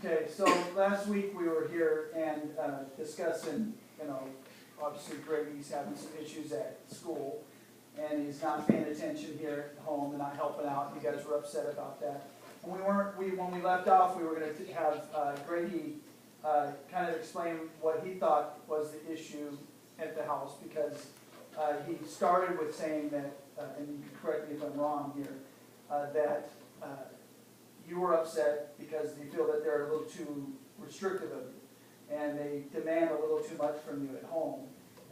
Okay, so last week we were here and discussing, obviously Grady's having some issues at school, and he's not paying attention here at home and not helping out. You guys were upset about that. And when we left off, we were going to have Grady kind of explain what he thought was the issue at the house, because he started with saying that, and you can correct me if I'm wrong here, that you were upset because you feel that they're a little too restrictive of you, and they demand a little too much from you at home.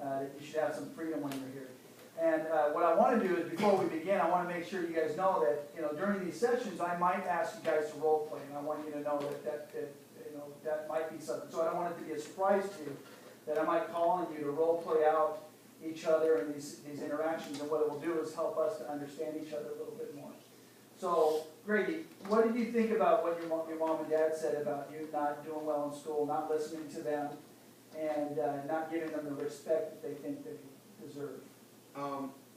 That you should have some freedom when you're here. And what I want to do is, before we begin, I want to make sure you guys know that during these sessions, I might ask you guys to role play, and I want you to know that might be something. So I don't want it to be a surprise to you that I might call on you to role play out each other and these interactions, and what it will do is help us to understand each other a little bit more. So, Grady, what did you think about what your mom and dad said about you not doing well in school, not listening to them, and not giving them the respect that they think they deserve?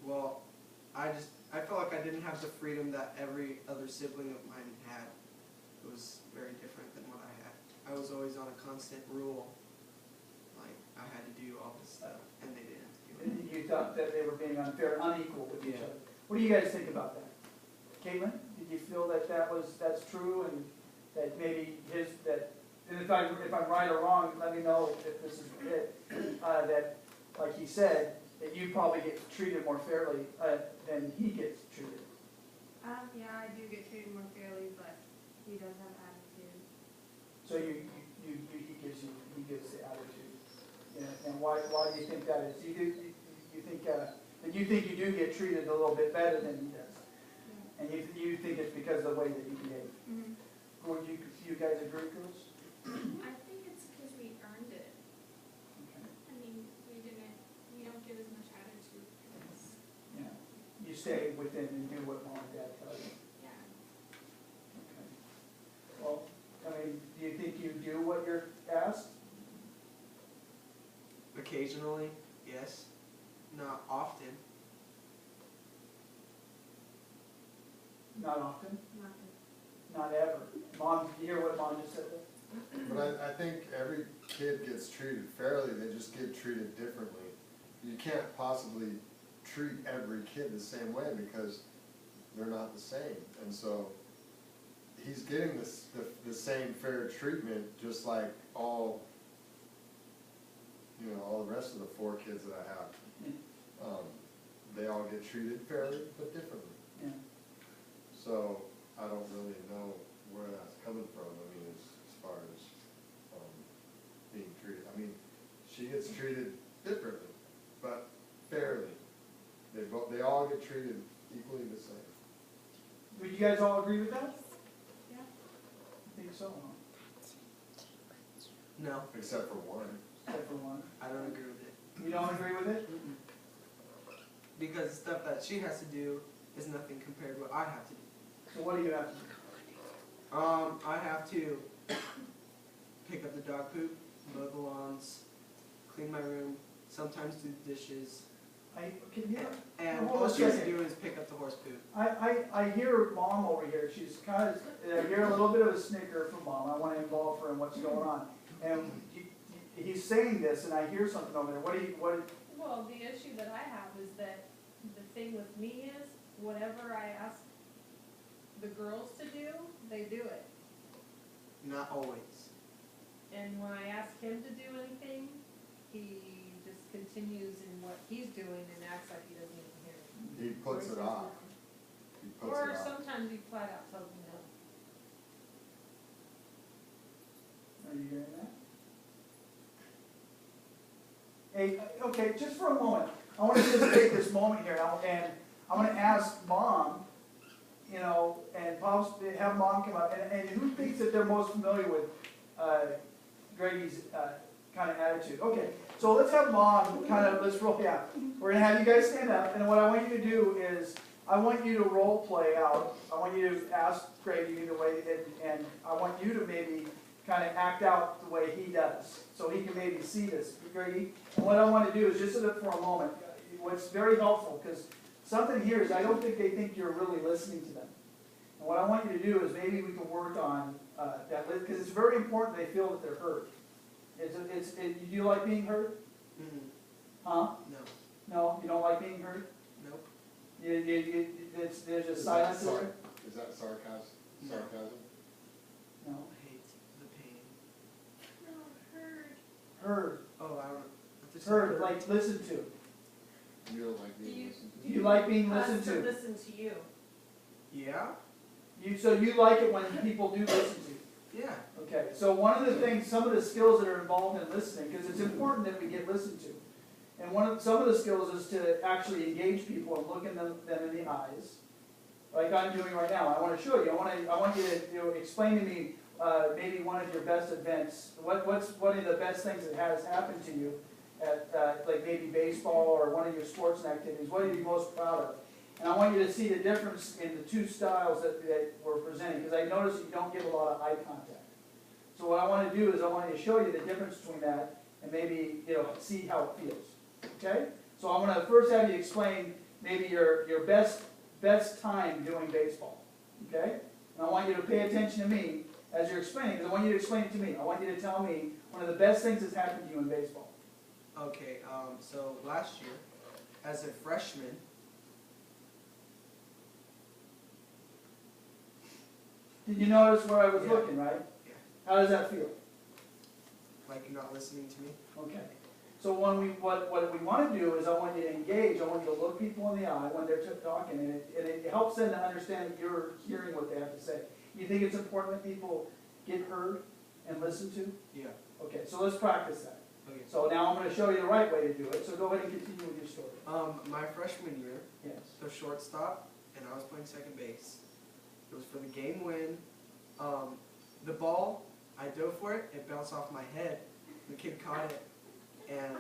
Well, I felt like I didn't have the freedom that every other sibling of mine had. It was very different than what I had. I was always on a constant rule. Like, I had to do all this stuff, and they didn't do it. You thought that they were being unfair, unequal with each other. What do you guys think about that? Caitlin, did you feel that that's true, and that maybe and if I'm right or wrong, let me know if this is it, that, like he said, that you probably get treated more fairly than he gets treated. Yeah, I do get treated more fairly, but he does have attitude. So he gives the attitude. Yeah, and why do you think that is? You think you do get treated a little bit better than he does, yeah. And you think it's because of the way that you behave. Mm-hmm. Would you guys agree, girls? I think it's because we earned it. Okay. I mean, we don't give as much attitude because. Yeah. You stay within and do what mom and dad tell you. Yeah. Okay. Well, I mean, do you think you do what you're asked? Occasionally, yes. Not often. Not often? Nothing. Not ever. Mom, did you hear what Mom just said there? But I think every kid gets treated fairly, they just get treated differently. You can't possibly treat every kid the same way because they're not the same. And so he's getting the same fair treatment just like all the rest of the 4 kids that I have. They all get treated fairly but differently. Yeah. So I don't really know where that's coming from. I mean, as far as being treated. I mean, she gets treated differently, but fairly. They all get treated equally the same. Would you guys all agree with that? Yeah. I think so, huh? No, Except for one. Except for one. I don't agree with it. You don't agree with it? Mm-mm. Because the stuff that she has to do is nothing compared to what I have to do. So what do you have to do? I have to pick up the dog poop, mow the lawns, clean my room, sometimes do the dishes, and hold on all a she has to second. do is pick up the horse poop. I hear Mom over here. She's kind of, I hear a little bit of a snicker from Mom. I want to involve her in what's going on. And he's saying this, and I hear something over there. Well, the issue that I have is that the thing with me is, whatever I ask the girls to do, they do it. Not always. And when I ask him to do anything, he just continues in what he's doing and acts like he doesn't even hear it. He puts it off. He puts Or it off. sometimes he flat out tells me no. Are you hearing that? Hey, okay, just for a moment. I want to just take this moment here, and I want to ask Mom, and have Mom come up, and who thinks that they're most familiar with Grady's kind of attitude? Okay, so let's have Mom let's roll, yeah. We're going to have you guys stand up, and what I want you to do is, I want you to role play out. I want you to ask Grady either way, and I want you to maybe kind of act out the way he does, so he can maybe see this. Grady, and what I want to do is just sit up for a moment. What's very helpful, because something here is I don't think they think you're really listening to them. And what I want you to do is maybe we can work on because it's very important they feel that they're heard. Do you like being heard? Mm-mm. Huh? No. No, you don't like being heard? Nope. There's a Is silence that there? Is that sarcasm? No. Sarcasm? No. I hate the pain. No, heard. Heard, Oh, I don't. I just heard, like listened to. You don't like Do being you- listened Do you like being Us listened to? listen to you. Yeah. So you like it when people do listen to you? Yeah. Okay, so one of the things, some of the skills that are involved in listening, because it's important that we get listened to. And some of the skills is to actually engage people and look in them in the eyes, like I'm doing right now. I want to show you. I want you to explain to me maybe one of your best events. What's one of the best things that has happened to you at like maybe baseball or one of your sports activities? What are you most proud of? And I want you to see the difference in the two styles that we're presenting, because I notice that you don't give a lot of eye contact. So what I want to do is I want to show you the difference between that and maybe, see how it feels. Okay? So I'm going to first have you explain maybe your best time doing baseball. Okay? And I want you to pay attention to me as you're explaining, because I want you to explain it to me. I want you to tell me one of the best things that's happened to you in baseball. Okay. So last year, as a freshman. Did you notice where I was Yeah. looking, right? Yeah. How does that feel? Like you're not listening to me. Okay. So what we want to do is I want you to engage. I want you to look people in the eye when they're talking, and it helps them to understand that you're hearing what they have to say. You think it's important that people get heard and listened to? Yeah. Okay, so let's practice that. Okay. So now I'm going to show you the right way to do it. So go ahead and continue with your story. My freshman year, Yes. the shortstop, and I was playing second base. It was for the game win. The ball, I dove for it. It bounced off my head. The kid caught it, and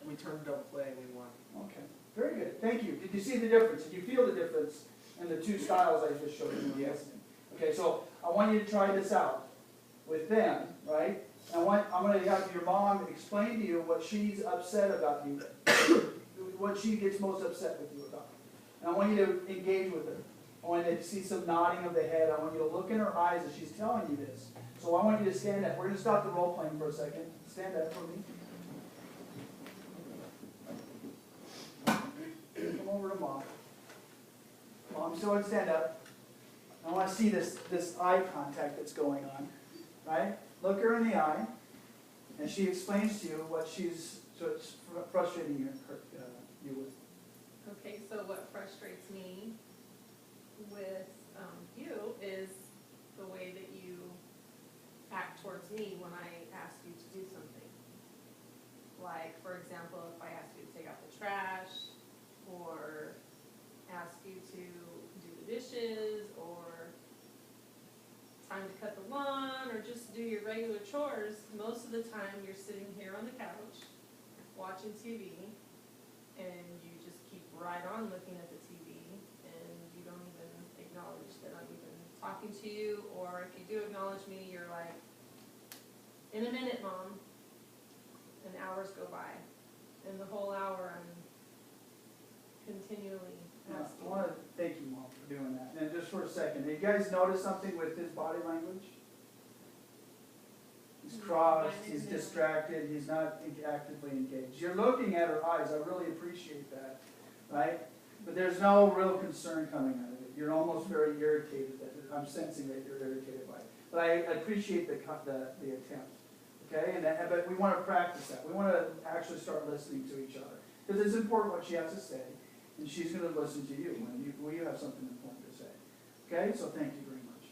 we turned a double play and we won. Okay. Very good. Thank you. Did you see the difference? Did you feel the difference in the two styles I just showed you when Yes. listening? Okay, so I want you to try this out with them, right? I'm going to have your mom explain to you what she's upset about you, what she gets most upset with you about. And I want you to engage with her. I want you to see some nodding of the head. I want you to look in her eyes as she's telling you this. So I want you to stand up. We're going to stop the role playing for a second. Stand up for me. Come over to Mom. Mom, so stand up. I want to see this eye contact that's going on. Right? Look her in the eye, and she explains to you what's frustrating you with. Okay, so what frustrates me with you is the way that you act towards me when I ask you to do something. Like, for example, if I ask you to take out the trash, or ask you to do the dishes, or time to cut the lawn, or just do your regular chores, most of the time you're sitting here on the couch watching TV, and you just keep right on looking at the TV, and you don't even acknowledge that I'm even talking to you, or if you do acknowledge me, you're like, in a minute, Mom, and hours go by, and the whole hour I'm continually asking. I want to thank you, Mom, for doing that. And just for a second, did you guys notice something with his body language? He's crossed, he's distracted, he's not actively engaged. You're looking at her eyes, I really appreciate that, right? But there's no real concern coming out of it. You're almost very irritated. I'm sensing that you're irritated by it. But I appreciate the attempt, okay? But we want to practice that. We want to actually start listening to each other. Because it's important what she has to say, and she's going to listen to you when you have something important to say. Okay? So thank you very much.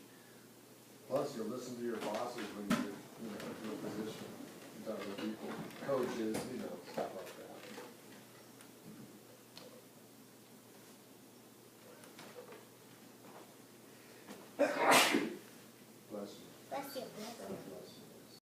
Plus, you'll listen to your bosses when you're, in a position with other people, coaches,